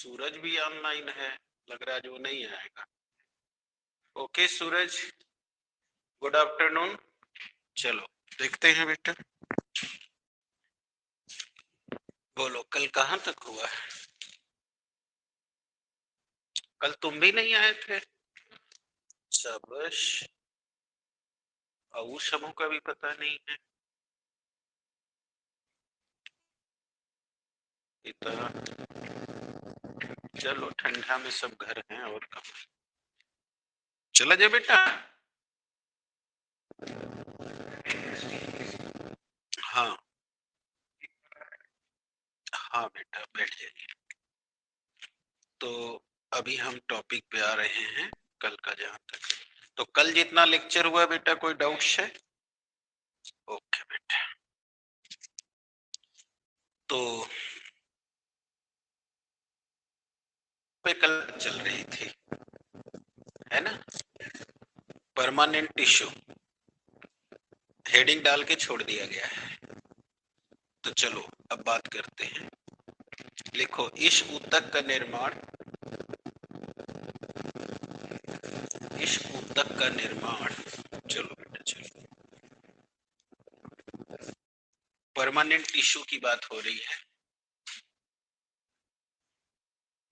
सूरज भी ऑनलाइन है, लग रहा है जो नहीं आएगा। ओके सूरज, गुड आफ्टरनून। चलो देखते हैं बेटा, बोलो कल कहाँ तक हुआ है? कल तुम भी नहीं आए थे। शाबाश, और समूह का भी पता नहीं है। इतना चलो ठंडा में सब घर हैं और कब चला जाए बेटा। हाँ हाँ बेटा बैठ जाइए। तो अभी हम टॉपिक पे आ रहे हैं, कल का जहाँ तक। तो कल जितना लेक्चर हुआ बेटा, कोई डाउट्स है? ओके बेटा, तो पे कल चल रही थी, है ना, परमानेंट टिश्यू। हेडिंग डाल के छोड़ दिया गया है। तो चलो अब बात करते हैं। लिखो, इस ऊतक का निर्माण, इस ऊतक का निर्माण, चलो बेटा चलो, परमानेंट टिश्यू की बात हो रही है।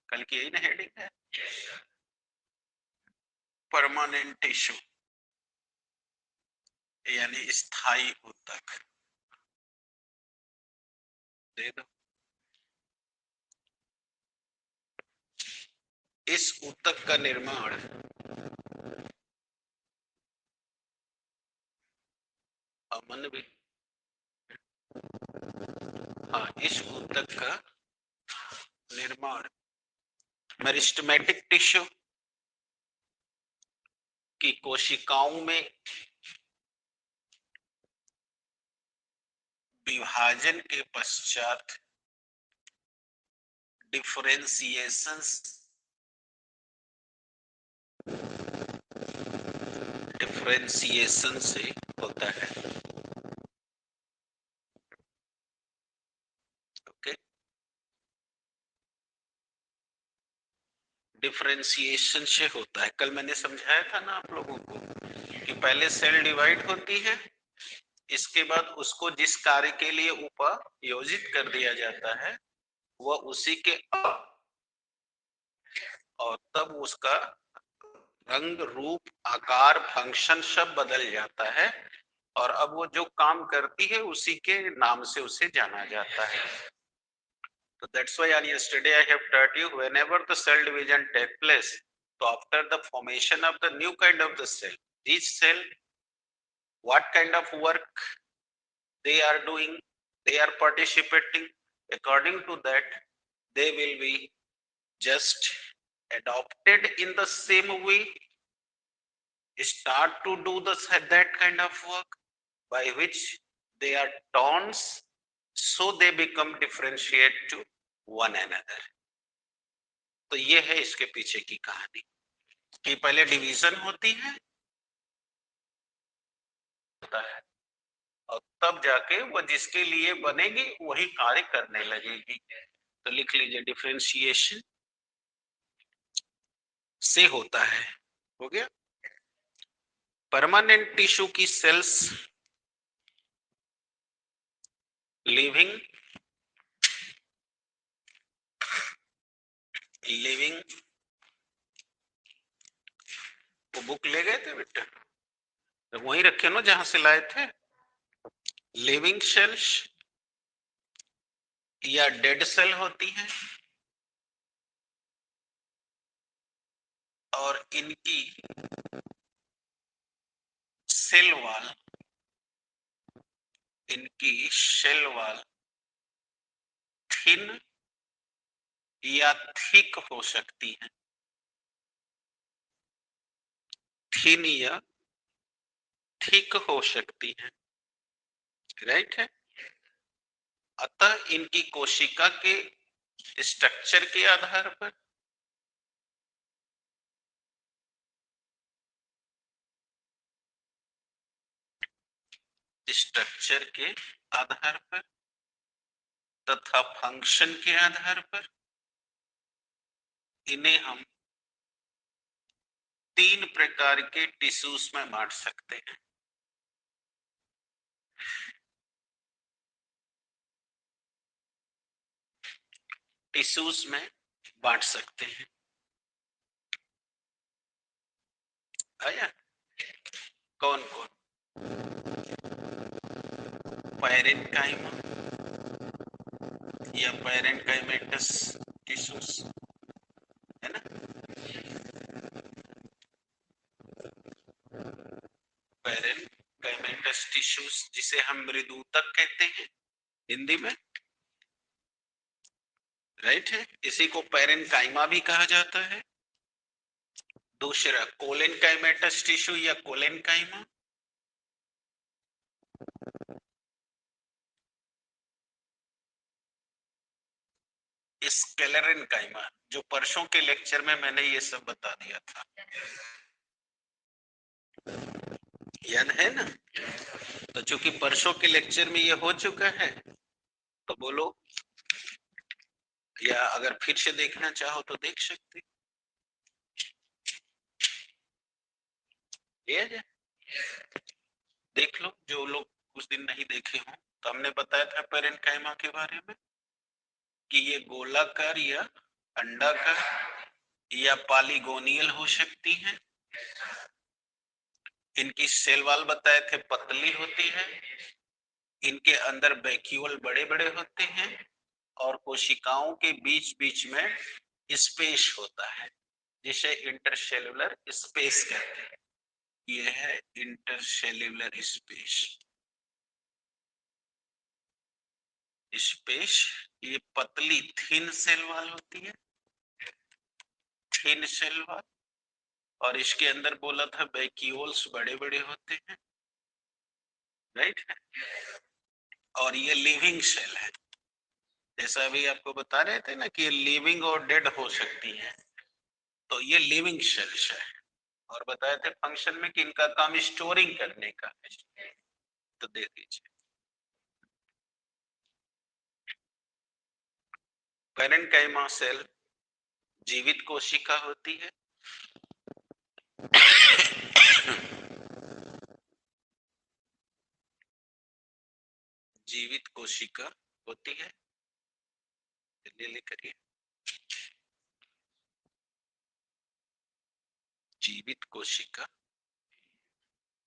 कल की यही ना हेडिंग है, परमानेंट टिश्यू यानी स्थायी ऊतक। दे दो। इस ऊतक का निर्माण अमन भी, हाँ, इस ऊतक का निर्माण मेरिस्टेमेटिक टिश्यू की कोशिकाओं में विभाजन के पश्चात डिफरेंशिएशन डिफरेंशिएशन से होता है। ओके, डिफरेंशिएशन से होता है। कल मैंने समझाया था ना आप लोगों को कि पहले सेल डिवाइड होती है, इसके बाद उसको जिस कार्य के लिए उपयोजित कर दिया जाता है वह उसी के, और तब उसका रंग रूप आकार फंक्शन सब बदल जाता है, और अब वो जो काम करती है उसी के नाम से उसे जाना जाता है। So that's why on yesterday I have taught you, whenever the cell division take place, so after the formation of the new kind of the cell, each cell, what kind of work they are doing, they are participating, according to that they will be just adopted in the same way, start to do that kind of work by which they are tones, so they become differentiate to one another. तो ये है इसके पीछे की कहानी कि पहले division होती है, होता है, और तब जाके वो जिसके लिए बनेगी वही कार्य करने लगेगी। तो लिख लीजिए, डिफरेंशिएशन से होता है। हो गया। परमानेंट टिश्यू की सेल्स लिविंग लिविंग वो बुक ले गए थे बेटा, तो वहीं रखे ना जहां से लाए थे। लिविंग सेल्स या डेड सेल होती है, और इनकी सेल वॉल, इनकी सेल वॉल थिन या थिक हो सकती है, थिन या थिक हो सकती है, राइट है। अतः इनकी कोशिका के स्ट्रक्चर के आधार पर स्ट्रक्चर के आधार पर तथा फंक्शन के आधार पर इन्हें हम 3 प्रकार के टिश्यूज में बांट सकते हैं। टिश्यूज में बांट सकते हैं। आया? कौन कौन? पैरेन्काइमा या पैरेन्काइमेटस टिश्यूज, है ना? पैरेन्काइमेटस टिश्यूज जिसे हम मृदुतक कहते हैं हिंदी में, राइट है। इसी को पैरेन्काइमा भी कहा जाता है। दूसरा कोलेनकाइमेटस टिश्यू या कोलेनकाइमा, स्क्लेरेन्काइमा, जो परसों के लेक्चर में मैंने ये सब बता दिया था, याद है ना? तो चूंकि परसों के लेक्चर में ये हो चुका है तो बोलो, या अगर फिर से देखना चाहो तो देख सकते। ये देख लो जो लोग उस दिन नहीं देखे हो। तो हमने बताया था पैरेन्काइमा के बारे में कि ये गोलाकार या अंडाकार या पॉलीगोनियल हो सकती हैं। इनकी सेल वॉल बताए थे पतली होती है, इनके अंदर वैक्यूल बड़े बड़े होते हैं और कोशिकाओं के बीच बीच में स्पेस होता है जिसे इंटरसेल्युलर स्पेस कहते हैं। ये है इंटरसेल्युलर स्पेस। स्पेस ये पतली थिन सेल वॉल होती है, थिन सेल वॉल, और इसके अंदर बोला था वैक्यूल्स बड़े बड़े होते हैं, राइट। और ये लिविंग सेल है, जैसा अभी आपको बता रहे थे ना कि ये लिविंग और डेड हो सकती है, तो ये लिविंग सेल्स है। और बताए थे फंक्शन में कि इनका काम स्टोरिंग करने का है। तो दे दीजिए। पैरेन्काइमा सेल जीवित कोशिका होती है। जीवित कोशिका होती है, ले करिए। जीवित कोशिका,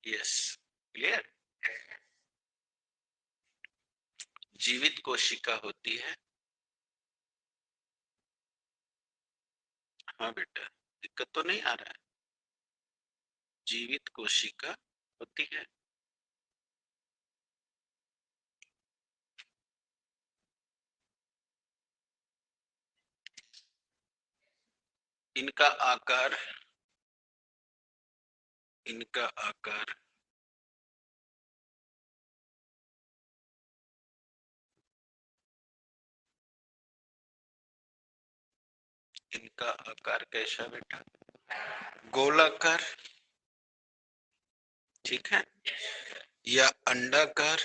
यस, क्लियर। जीवित कोशिका होती है। हाँ बेटा, दिक्कत तो नहीं आ रहा है। जीवित कोशिका होती है। इनका आकार, इनका आकार इनका आकार कैसा बेटा? गोलाकार, ठीक है, या अंडाकार?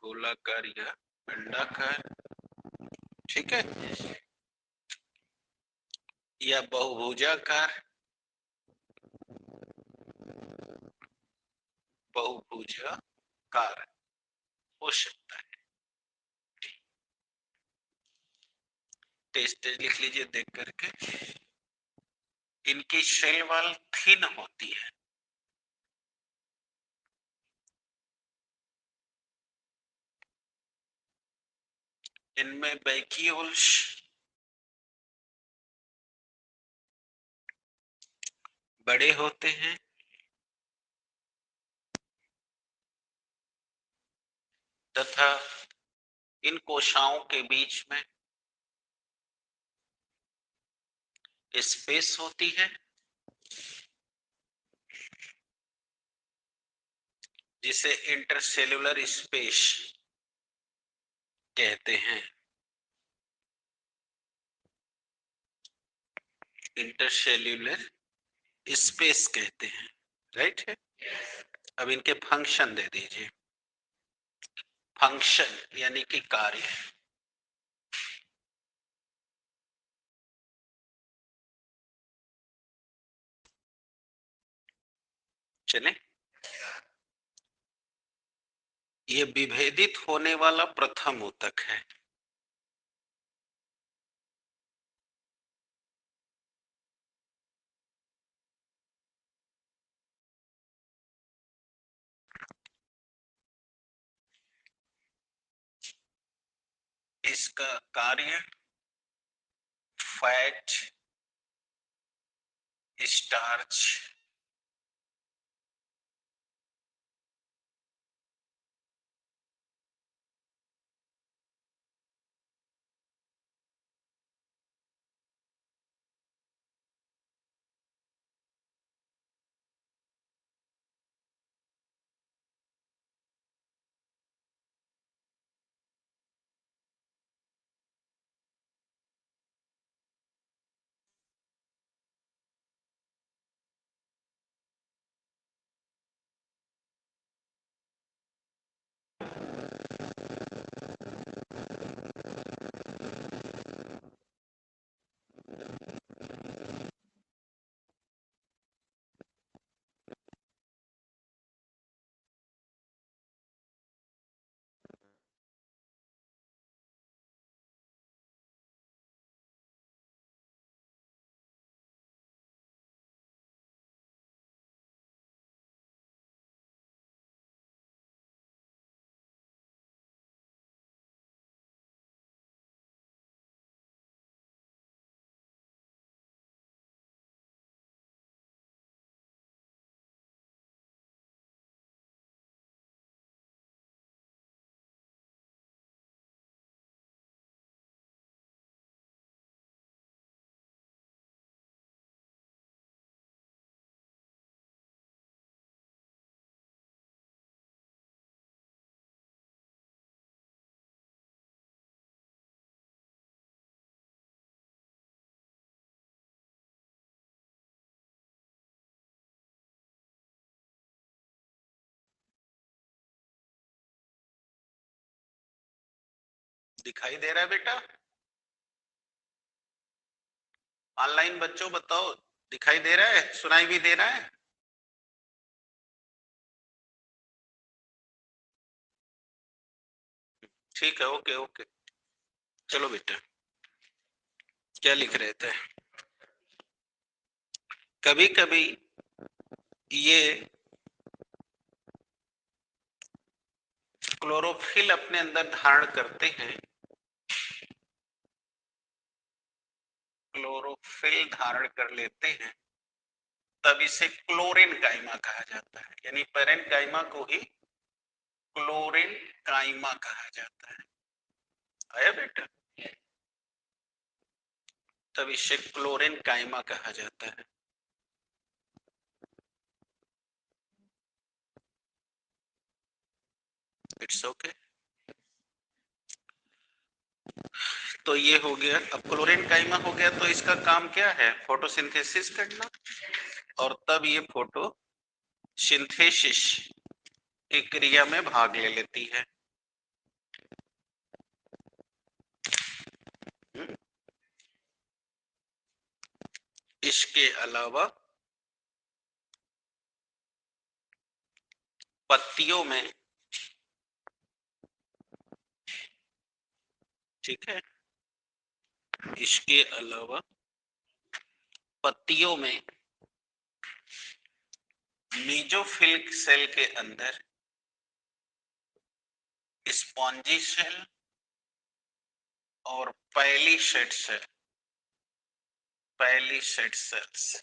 गोलाकार या अंडाकार, ठीक है, या बहुभुजाकार? बहुभुजाकार हो सकता है। टेस्ट लिख लीजिए देख करके। इनकी सेल वॉल थिन होती है, इनमें वैक्यूल्स बड़े होते हैं तथा इन कोशिकाओं के बीच में स्पेस होती है जिसे इंटरसेल्युलर स्पेस कहते हैं। इंटरसेल्युलर स्पेस कहते हैं, राइट है। अब इनके फंक्शन दे दीजिए। फंक्शन यानी कि कार्य। चले, ये विभेदित होने वाला प्रथम ऊतक है। इसका कार्य फैट, स्टार्च, दिखाई दे रहा है बेटा? ऑनलाइन बच्चों बताओ, दिखाई दे रहा है, सुनाई भी दे रहा है? ठीक है, ओके ओके। चलो बेटा, क्या लिख रहे थे? कभी कभी ये क्लोरोफिल अपने अंदर धारण करते हैं, क्लोरोफिल धारण कर लेते हैं, तब इसे क्लोरीन काइमा कहा जाता है। यानी पेरेंट काइमा को ही क्लोरीन काइमा कहा जाता है। आया बेटा? तब इसे क्लोरीन काइमा कहा जाता है। It's okay. तो ये हो गया। अब क्लोरीन काइमा हो गया तो इसका काम क्या है? फोटोसिंथेसिस करना, और तब ये फोटो सिंथेसिस की क्रिया में भाग ले लेती है। इसके अलावा पत्तियों में, ठीक है, इसके अलावा पत्तियों में मीजोफिल सेल के अंदर स्पॉन्जी सेल और पैलीसेड सेल, पैलीसेड सेल्स,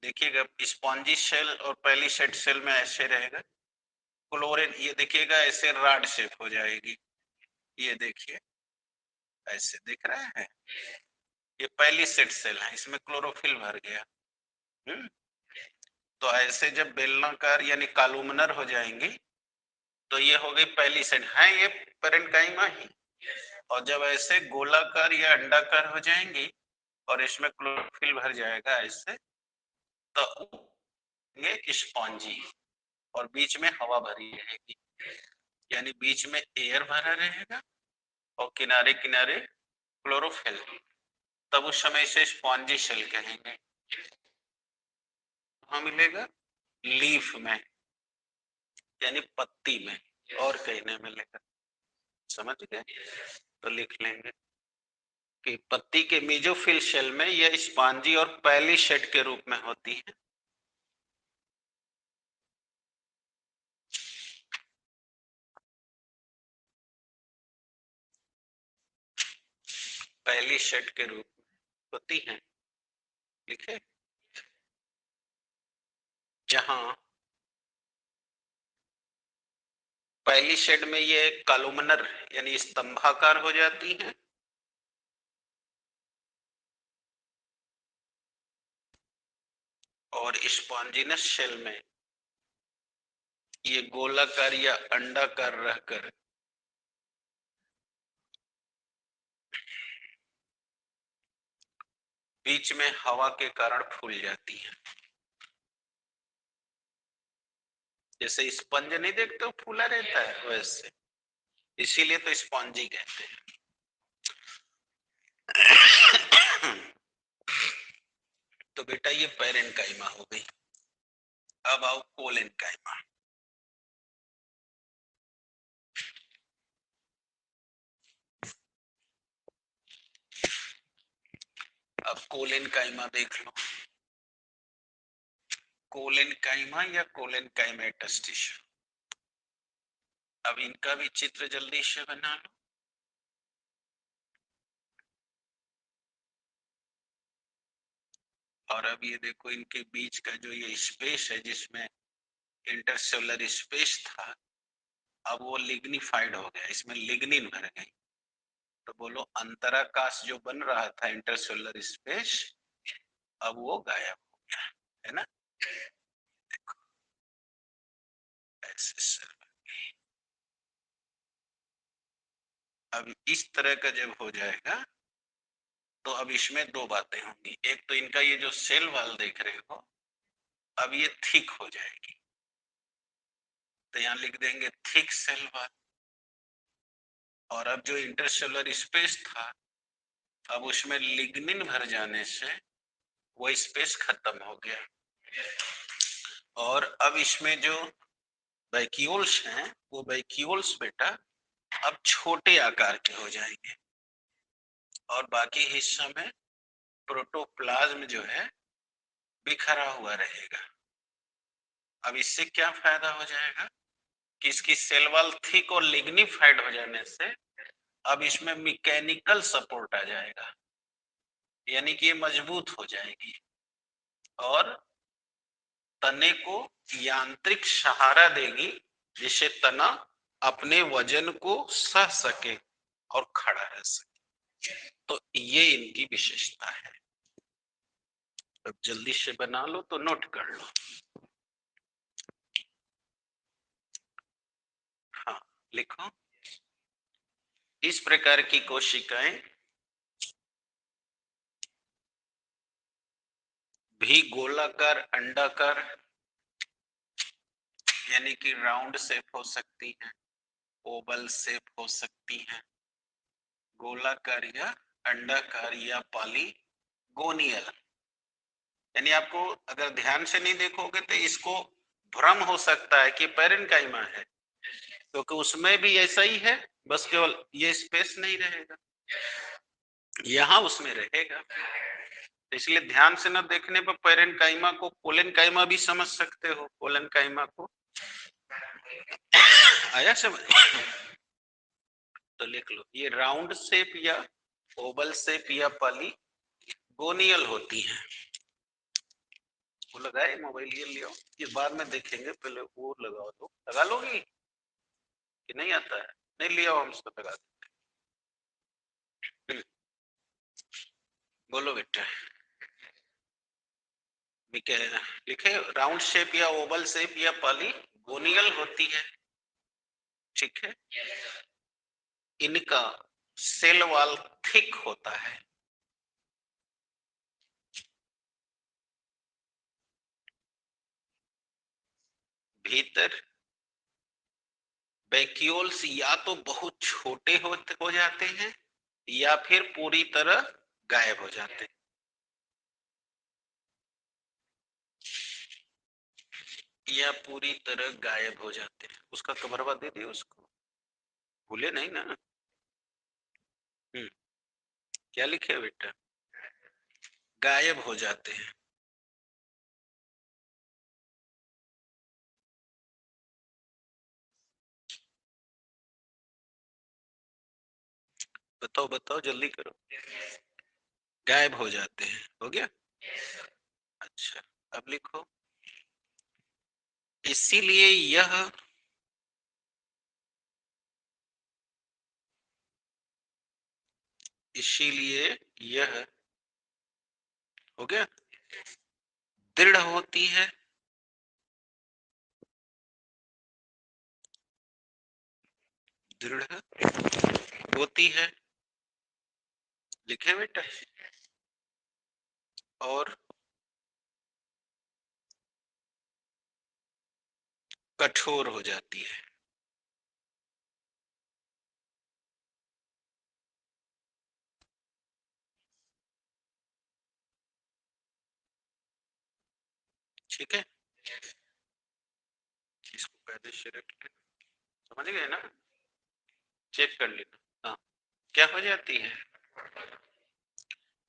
देखिएगा स्पॉन्जी सेल और पैलीसेड सेल में ऐसे रहेगा क्लोरीन, ये देखिएगा ऐसे रॉड शेप हो जाएगी, ये देखिए ऐसे दिख रहा है, ये पैलीसेड सेल है, इसमें क्लोरोफिल भर गया। तो ऐसे जब बेलनाकार यानी कॉलुमनर हो जाएंगी तो ये हो गई पैलीसेड, है ये पेरेन्काइमा ही। और जब ऐसे गोलाकार या अंडाकार हो जाएंगी और इसमें क्लोरोफिल भर जाएगा ऐसे, तो ये स्पॉन्जी, और बीच में हवा भरी रहेगी, यानी बीच में एयर भरा रहेगा और किनारे किनारे क्लोरोफिल, तब उस समय इसे स्पॉन्जी सेल कहेंगे। हाँ मिलेगा, लीफ में यानी पत्ती में, और कहने में लेकर, समझ गए? तो लिख लेंगे कि पत्ती के मेसोफिल शेल में यह स्पॉन्जी और पैलीसेड के रूप में होती है। पैलीसेड के रूप में होती है, लिखे। जहां पैलीसेड में ये कॉलमनर यानी स्तंभाकार हो जाती है, और स्पॉन्जिनस शेल में ये गोलाकार या अंडाकार रहकर बीच में हवा के कारण फूल जाती है। जैसे स्पंज नहीं देखते हो फूला रहता है, वैसे, इसीलिए तो स्पॉन्जी कहते हैं। तो बेटा ये पैरेन्काइमा हो गई। अब आओ कोलेनकाइमा। अब कोलेनकाइमा देख लो, कोलेनकाइमा या कोलेनकाइमेटस टिश्यू। अब इनका भी चित्र जल्दी से बना लो। और अब ये देखो इनके बीच का जो ये स्पेस है जिसमें इंटरसेलुलर स्पेस था, अब वो लिग्निफाइड हो गया, इसमें लिग्निन भर गई। तो बोलो अंतराकाश जो बन रहा था इंटरसेलुलर स्पेस, अब वो गायब हो गया, है ना? देखो ऐसे। अब इस तरह का जब हो जाएगा तो अब इसमें दो बातें होंगी। एक तो इनका ये जो सेल वॉल देख रहे हो, अब ये थिक हो जाएगी, तो यहाँ लिख देंगे थिक सेल वॉल। और अब जो इंटरसेलुलर स्पेस था, अब उसमें लिग्निन भर जाने से वो स्पेस खत्म हो गया। और अब इसमें जो वैक्यूल्स हैं, वो वैक्यूल्स बेटा अब छोटे आकार के हो जाएंगे, और बाकी हिस्सा में प्रोटोप्लाज्म जो है बिखरा हुआ रहेगा। अब इससे क्या फायदा हो जाएगा कि इसकी सेल वॉल थिक और लिग्निफाइड हो जाने से अब इसमें मैकेनिकल सपोर्ट आ जाएगा, यानी कि ये मजबूत हो जाएगी और तने को यांत्रिक सहारा देगी, जिससे तना अपने वजन को सह सके और खड़ा रह सके। तो ये इनकी विशेषता है। अब जल्दी से बना लो तो नोट कर लो। हाँ लिखो। इस प्रकार की कोशिकाएं भी गोलाकार, अंडाकार यानी कि राउंड शेप हो सकती है, ओवल शेप हो सकती है, गोलाकार या अंडाकार या पॉलीगोनियल। यानी आपको अगर ध्यान से नहीं देखोगे तो इसको भ्रम हो सकता है कि पैरेन्काइमा है, क्योंकि उसमें भी ऐसा ही है, बस केवल ये स्पेस नहीं रहेगा, यहाँ उसमें रहेगा। इसलिए ध्यान से न देखने पर पैरेन्काइमा को कोलेनकाइमा भी समझ सकते हो। कोलेनकाइमा को आया समझ? तो लिख लो, ये राउंड शेप या ओवल शेप या पॉलीगोनियल होती है। वो लगाए मोबाइल, ये लियो, ये बाद में देखेंगे, पहले वो लगाओ। तो लगा लोगी कि नहीं आता है? नहीं लिया हम उसको लगा देते। बोलो बेटा, लिखे राउंड शेप या ओवल शेप या पॉलीगोनियल होती है, ठीक है। इनका सेल वॉल थिक होता है, भीतर वैक्यूल्स या तो बहुत छोटे हो जाते हैं या फिर पूरी तरह गायब हो जाते हैं। या पूरी तरह गायब हो जाते हैं। उसका कमरवा दे दिए उसको, भूले नहीं ना। क्या लिखे बेटा? गायब हो जाते हैं। बताओ बताओ, जल्दी करो। गायब हो जाते हैं, हो गया। अच्छा, अब लिखो। इसीलिए यह हो गया, दृढ़ होती है, दृढ़ होती है, लिखे बेटा, और कठोर हो जाती है। ठीक है, इसको पहले से रख लेना, समझ गए ना? चेक कर लेना। हाँ, क्या हो जाती है?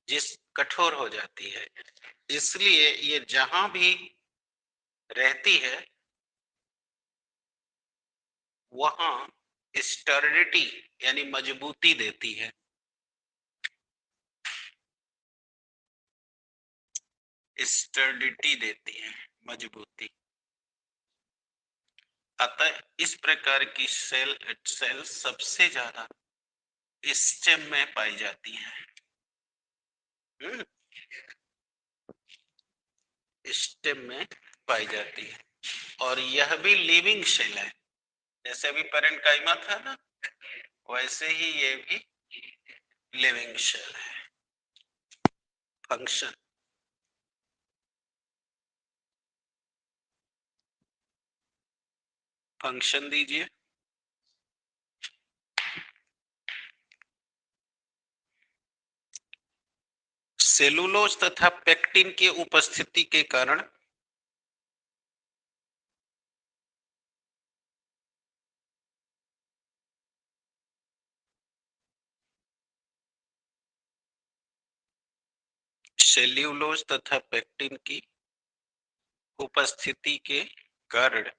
जिस कठोर हो जाती है, इसलिए ये जहां भी रहती है वहां स्टर्डिटी यानी मजबूती देती है। स्टर्डिटी देती है, मजबूती। अतः इस प्रकार की सेल सबसे ज्यादा स्टेम में पाई जाती है। स्टेम में पाई जाती है, और यह भी लिविंग सेल है। जैसे अभी पैरेंकाइमा था ना, वैसे ही ये भी लिविंग सेल है। फंक्शन, फंक्शन दीजिए। सेलुलोज तथा पेक्टिन के उपस्थिति के कारण सेल्यूलोज तथा पेक्टिन की उपस्थिति के कारण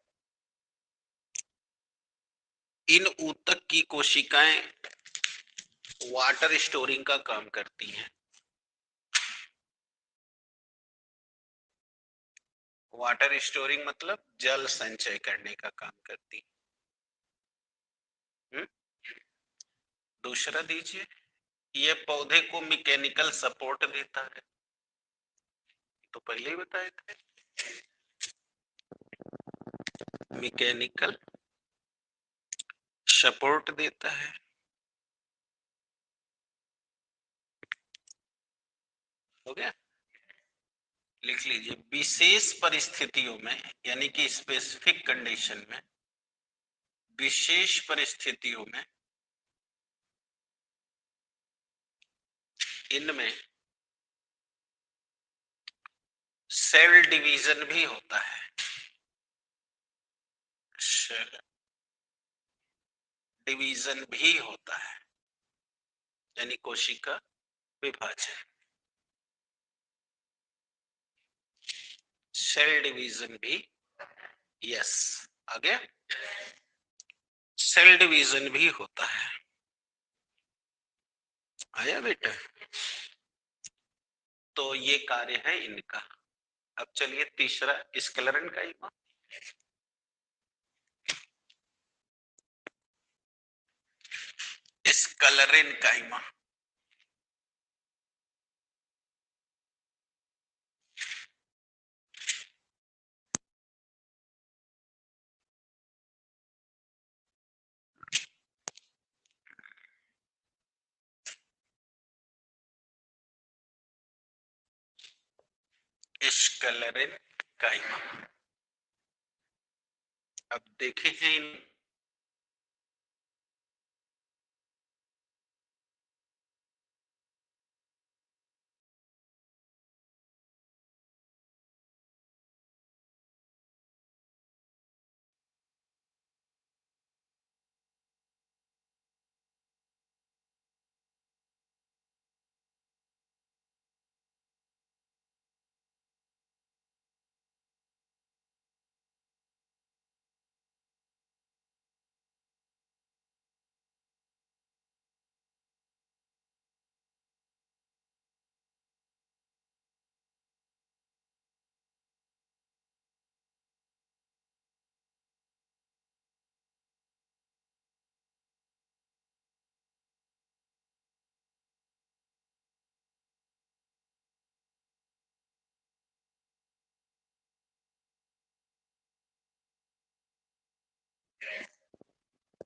इन ऊतक की कोशिकाएं वाटर स्टोरिंग का काम करती हैं। वाटर स्टोरिंग मतलब जल संचय करने का काम करती है। दूसरा दीजिए, ये पौधे को मैकेनिकल सपोर्ट देता है, तो पहले ही बताए थे। मैकेनिकल सपोर्ट देता है, हो गया। लिख लीजिए, विशेष परिस्थितियों में यानी कि स्पेसिफिक कंडीशन में, विशेष परिस्थितियों में इनमें सेल डिवीजन भी होता है। सेल डिवीजन भी होता है, यानी कोशिका विभाजन। सेल डिवीजन भी, यस, आगे सेल डिवीजन भी होता है। आया बेटा? तो ये कार्य है इनका। अब चलिए तीसरा, स्क्लेरन काइमा। स्क्लेरन काइमा, स्क्लेरन काइमा। अब देखे हैं इन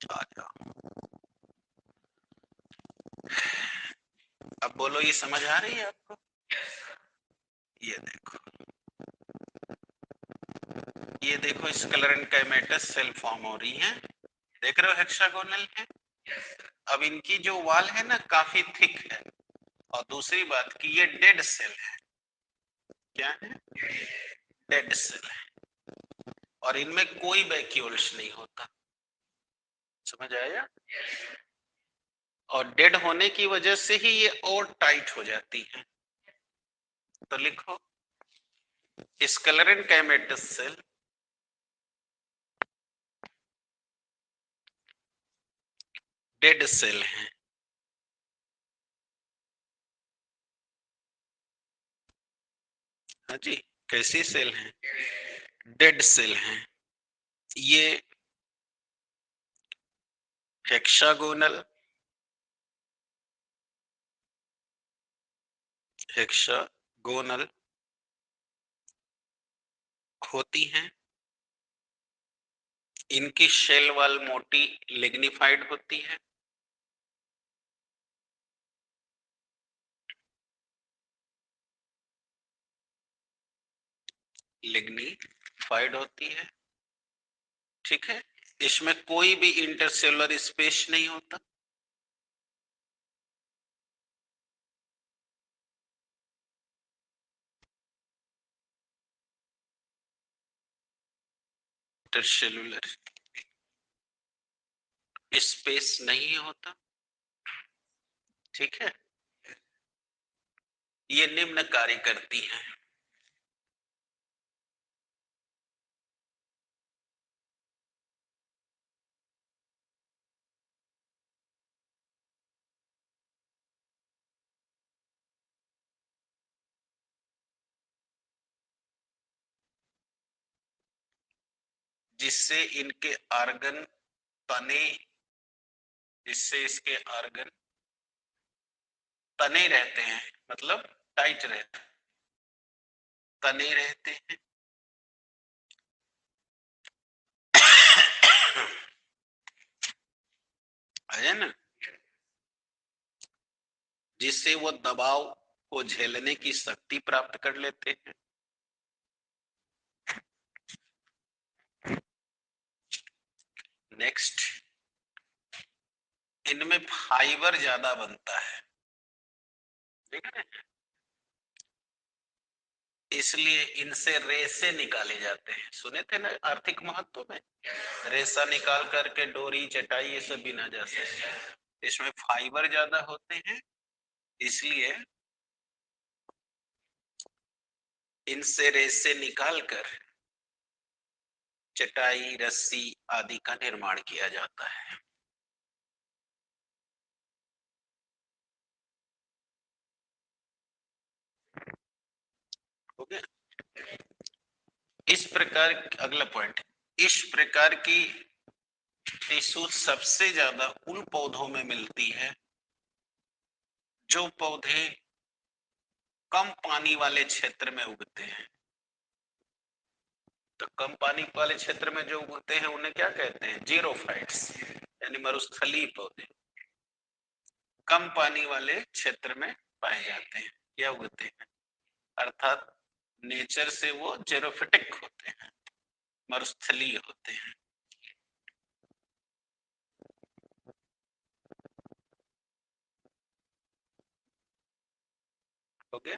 आ जाओ। अब बोलो, ये समझ आ रही है आपको? ये देखो, ये देखो, स्क्लेरन कैमेटस सेल फॉर्म हो रही है, देख रहे हो, हेक्सागोनल है। अब इनकी जो वॉल है ना, काफी थिक है, और दूसरी बात कि ये डेड सेल है। क्या है? डेड सेल है, और इनमें कोई वैक्यूल्स नहीं होता। समझ आया? और डेड होने की वजह से ही ये और टाइट हो जाती है। तो लिखो, स्क्लेरन कैमेटस सेल डेड सेल है। हाँ जी, कैसी सेल है? डेड सेल है। ये हेक्सागोनल हेक्सागोनल होती हैं। इनकी शेल वॉल मोटी लिग्निफाइड होती है। लिग्निफाइड होती है, ठीक है। इसमें कोई भी इंटरसेलुलर स्पेस नहीं होता। इंटरसेलुलर स्पेस नहीं होता, ठीक है। ये निम्न कार्य करती है। जिससे इनके आर्गन तने, जिससे इसके आर्गन तने रहते हैं, मतलब टाइट रहते, तने रहते हैं। है ना? जिससे वो दबाव को झेलने की शक्ति प्राप्त कर लेते हैं। नेक्स्ट, इनमें फाइबर ज्यादा बनता है, ठीक है। इसलिए इनसे रेसे निकाले जाते हैं। सुने थे ना आर्थिक महत्व में, रेसा निकाल करके डोरी, चटाई, ये सब बिना जा सकते। इसमें फाइबर ज्यादा होते हैं, इसलिए इनसे रेसे निकालकर चटाई, रस्सी आदि का निर्माण किया जाता है। हो गया? इस प्रकार, अगला पॉइंट, इस प्रकार की टिश्यू सबसे ज्यादा उन पौधों में मिलती है जो पौधे कम पानी वाले क्षेत्र में उगते हैं। तो कम पानी वाले क्षेत्र में जो उगते हैं उन्हें क्या कहते हैं? जीरोफाइट्स, यानी मरुस्थलीय पौधे कम पानी वाले क्षेत्र में पाए जाते हैं या उगते हैं, अर्थात नेचर से वो जेरोफिटिक होते हैं, मरुस्थलीय होते हैं। ओके,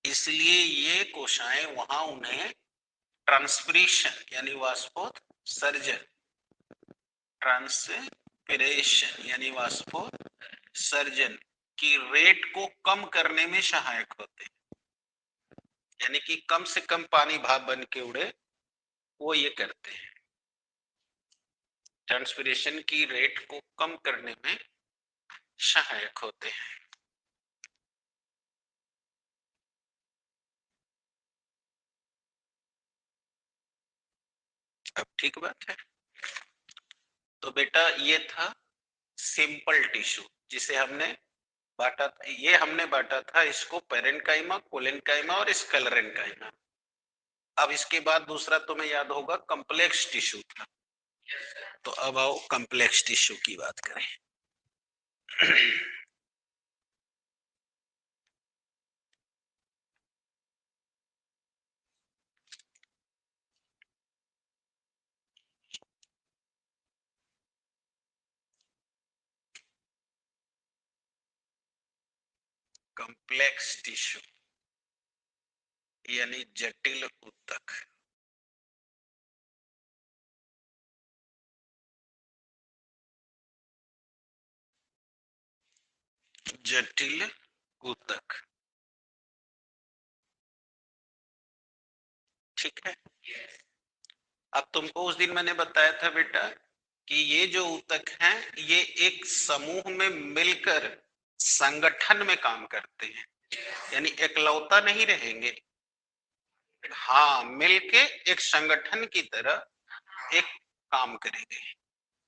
इसलिए ये कोशाएं वहां उन्हें ट्रांसपिरेशन यानी वाष्पोत्सर्जन, ट्रांसपिरेशन यानी वाष्पोत्सर्जन की रेट को कम करने में सहायक होते हैं। यानी कि कम से कम पानी भाप बन के उड़े, वो ये करते हैं, ट्रांसपिरेशन की रेट को कम करने में सहायक होते हैं। अब ठीक बात है। तो बेटा ये था सिंपल टिश्यू, जिसे हमने बांटा था, ये हमने बांटा था इसको पेरेन्काइमा, कोलेन्काइमा और स्क्लेरेन्काइमा। अब इसके बाद दूसरा तुम्हें याद होगा कॉम्प्लेक्स टिश्यू था। तो अब आओ कॉम्प्लेक्स टिश्यू की बात करें। कॉम्प्लेक्स टिश्यू यानी जटिल ऊतक। जटिल ऊतक, ठीक है। अब तुमको उस दिन मैंने बताया था बेटा कि ये जो ऊतक हैं ये एक समूह में मिलकर संगठन में काम करते हैं, यानी एकलौता नहीं रहेंगे। हाँ, मिलके एक संगठन की तरह एक काम करेंगे,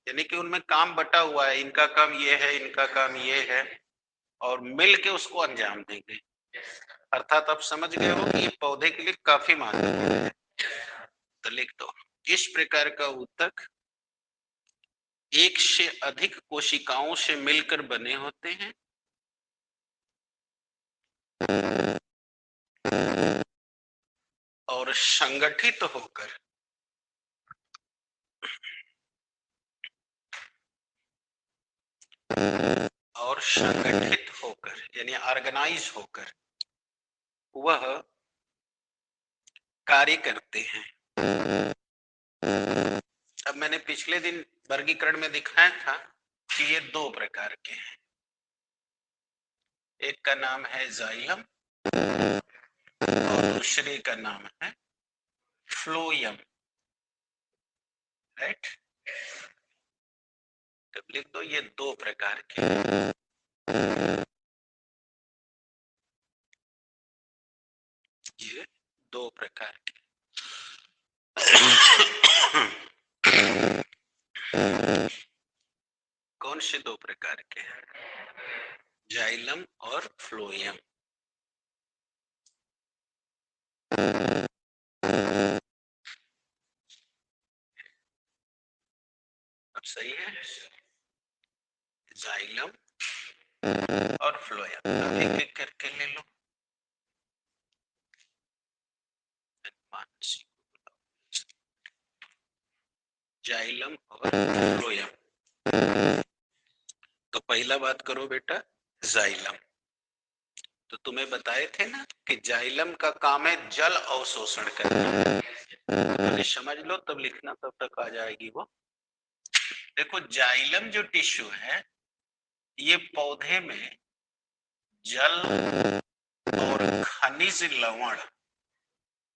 यानी कि उनमें काम बटा हुआ है, इनका काम ये है, इनका काम ये है, और मिल के उसको अंजाम देंगे। अर्थात आप समझ गए हो कि ये पौधे के लिए काफी महत्वपूर्ण है। तो लिख दो, इस प्रकार का ऊतक एक से अधिक कोशिकाओं से मिलकर बने होते हैं और संगठित होकर यानी ऑर्गेनाइज होकर वह कार्य करते हैं। अब मैंने पिछले दिन वर्गीकरण में दिखाया था कि ये दो प्रकार के हैं, एक का नाम है जाइलम और दूसरे का नाम है फ्लोयम, राइट। तो लिख दो ये दो प्रकार के हैं। ये दो प्रकार के कौन से दो प्रकार के हैं? जाइलम और फ्लोयम। अब सही है, जाइलम और फ्लोयम। एक एक करके ले लो। जाइलम और फ्लोयम। तो पहला बात करो बेटा जाइलम। तो तुम्हें बताए थे ना कि जाइलम का काम है जल अवशोषण करना। तो समझ लो तब लिखना, तब तक आ जाएगी वो। देखो जाइलम जो टिश्यू है ये पौधे में जल और खनिज लवण,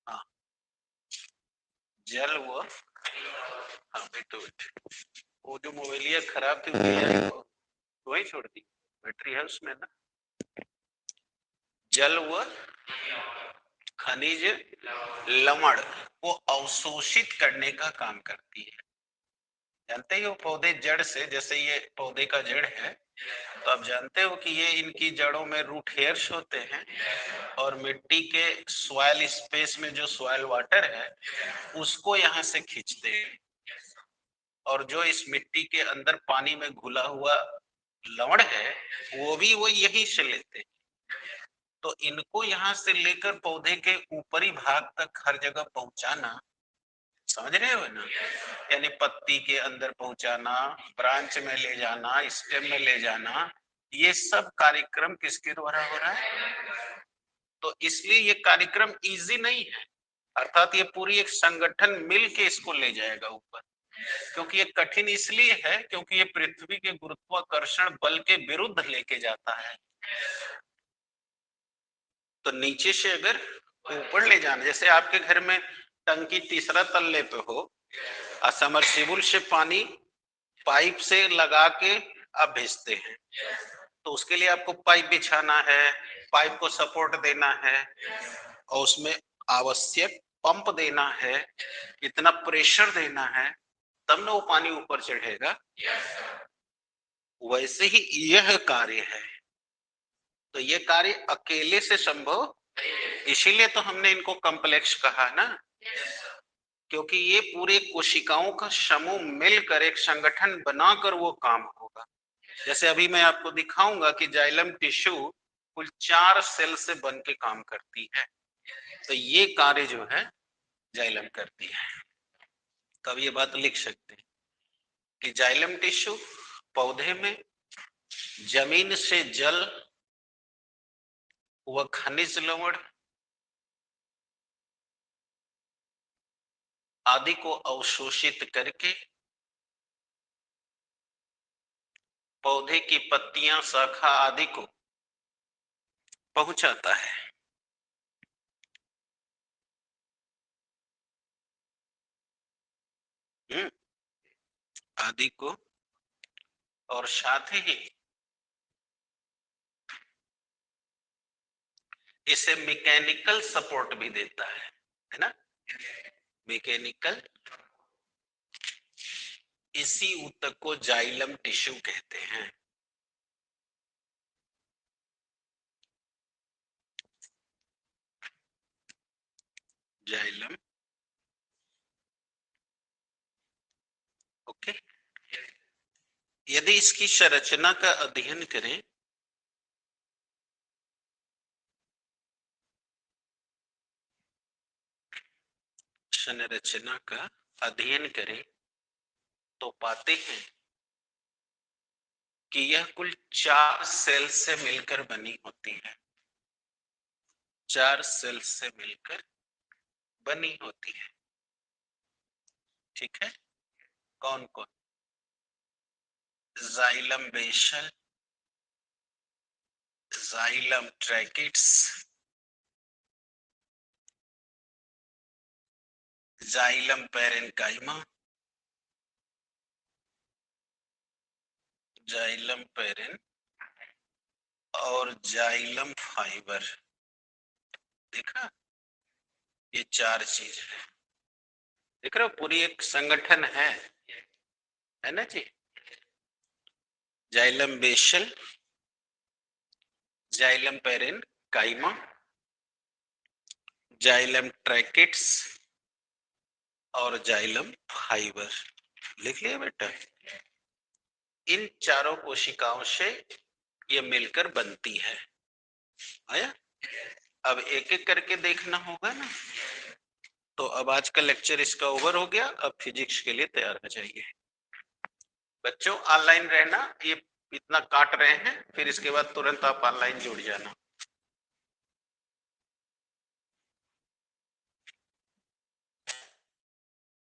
हाँ जल व, हाँ बेटो वो जो मोबाइलिया खराब थी वही छोड़ दी, बैटरी है उसमें ना। जल व खनिज लवण को अवशोषित करने का काम करती है। जानते ही हो पौधे जड़ से, जैसे ये पौधे का जड़ है तो आप जानते हो कि ये इनकी जड़ों में रूट हेयर्स होते हैं और मिट्टी के सॉइल स्पेस में जो सॉइल वाटर है उसको यहाँ से खींचते हैं, और जो इस मिट्टी के अंदर पानी में घुला हुआ लवण है वो भी वो यहीं से लेते हैं। तो इनको यहाँ से लेकर पौधे के ऊपरी भाग तक हर जगह पहुंचाना, समझ रहे हो ना, यानी पत्ती के अंदर पहुंचाना, ब्रांच में ले जाना, स्टेम में ले जाना, ये सब कार्यक्रम किसके द्वारा हो रहा है? तो इसलिए ये कार्यक्रम इजी नहीं है, अर्थात ये पूरी एक संगठन मिल के इसको ले जाएगा ऊपर। क्योंकि ये कठिन इसलिए है क्योंकि ये पृथ्वी के गुरुत्वाकर्षण बल के विरुद्ध लेके जाता है। तो नीचे से अगर ऊपर ले जाना, जैसे आपके घर में टंकी तीसरा तल्ले पे हो और सबमर्सिबल से पानी पाइप से लगा के आप भेजते हैं, तो उसके लिए आपको पाइप बिछाना है, पाइप को सपोर्ट देना है और उसमें आवश्यक पंप देना है, इतना प्रेशर देना है, तब ना वो पानी ऊपर चढ़ेगा। वैसे ही यह कार्य है, तो ये कार्य अकेले से संभव, इसीलिए तो हमने इनको कॉम्प्लेक्स कहा ना। क्योंकि ये पूरे कोशिकाओं का समूह मिलकर एक संगठन बनाकर वो काम होगा। जैसे अभी मैं आपको दिखाऊंगा कि जाइलम टिश्यू कुल 4 सेल से बन के काम करती है, तो ये कार्य जो है जाइलम करती है। तो अब ये बात लिख सकते हैं कि जाइलम टिश्यू पौधे में जमीन से जल व खनिज लवण आदि को अवशोषित करके पौधे की पत्तियां, शाखा आदि को पहुंचाता है। आदि को, और साथ ही इसे मैकेनिकल सपोर्ट भी देता है ना, मैकेनिकल। इसी ऊतक को जाइलम टिश्यू कहते हैं। Xylem, okay. यदि इसकी संरचना का अध्ययन करें संरचना का अध्ययन करें तो पाते हैं कि यह कुल 4 सेल से मिलकर बनी होती है। 4 सेल से मिलकर बनी होती है, ठीक है। कौन कौन? Xylem vessel, xylem tracheids, xylem parenchyma, xylem पैरेन और जाइलम फाइबर। देखा, ये 4 चीज है। देख रहे हो, पूरी एक संगठन है ना जी। Xylem vessel, xylem parenchyma, xylem tracheids और जाइलम फाइबर। लिख लिया बेटा। इन चारों कोशिकाओं से ये मिलकर बनती है। आया? अब एक एक करके देखना होगा ना। तो अब आज का लेक्चर इसका ओवर हो गया। अब फिजिक्स के लिए तैयार हो जाइए बच्चों। ऑनलाइन रहना, ये इतना काट रहे हैं, फिर इसके बाद तुरंत आप ऑनलाइन जुड़ जाना।